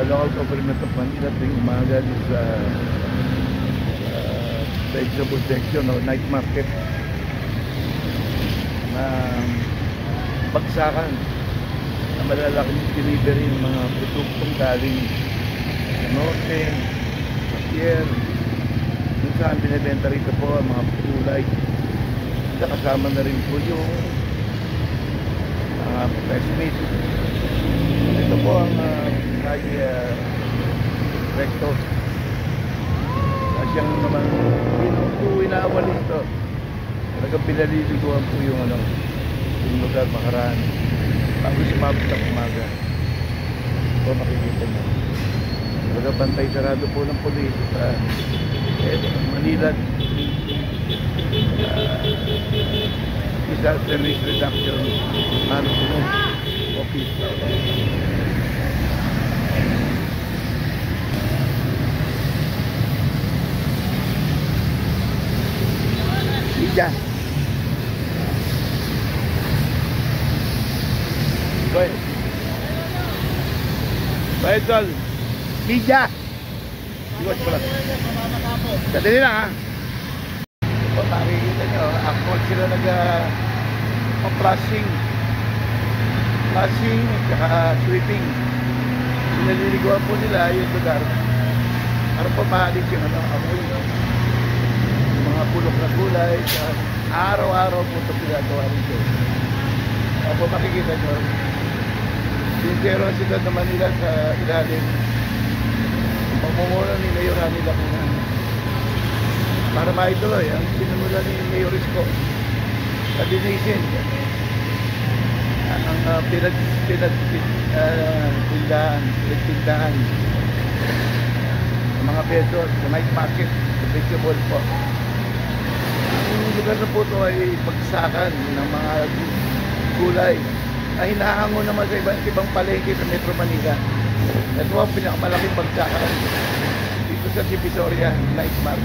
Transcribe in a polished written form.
local government of Manila tuwing umaga sa vegetable section o night market na bagsakan na malalaking delivery ng mga produktong galing sa norte, sa pier, kung saan binibenta rito po ang mga gulay. Kasama na rin po yung fresh meat. Ito po ang recto. Siyang naman inaawalis ito. Talagang pinaliliguan po yung lugar makaraan bago sumabot ang umaga. Ito makikita nyo. Talagang bantay sarado po ng pulis sa Manila Disaster Risk Reduction Management Office. Media. Go ahead. Go ahead, Tol. Media. Iwas ko lang. Sadali lang, ha. O, makikita nyo, actual sila nag-flashing at saka sweeping. Naliliguan po nila yung lugar para po maalis yung amoy, yung mga bulok na gulay. Araw-araw po ito pinagawa rito. Ako makikita nyo, sincero ang sila na Manila sa ilalim pamumuno ni Mayor Hanila Lacuna para maituloy ang sinimula ni Mayor Isko at dinisin ang pinagtindahan ng mga peso sa night market sa vegetable po. Ang lugar na po ito ay pagsakan ng mga gulay ay hinahango naman sa ibang palengke sa Metro Manila. Ito ang pinakamalaking pagsakan dito sa Divisoria Night Market.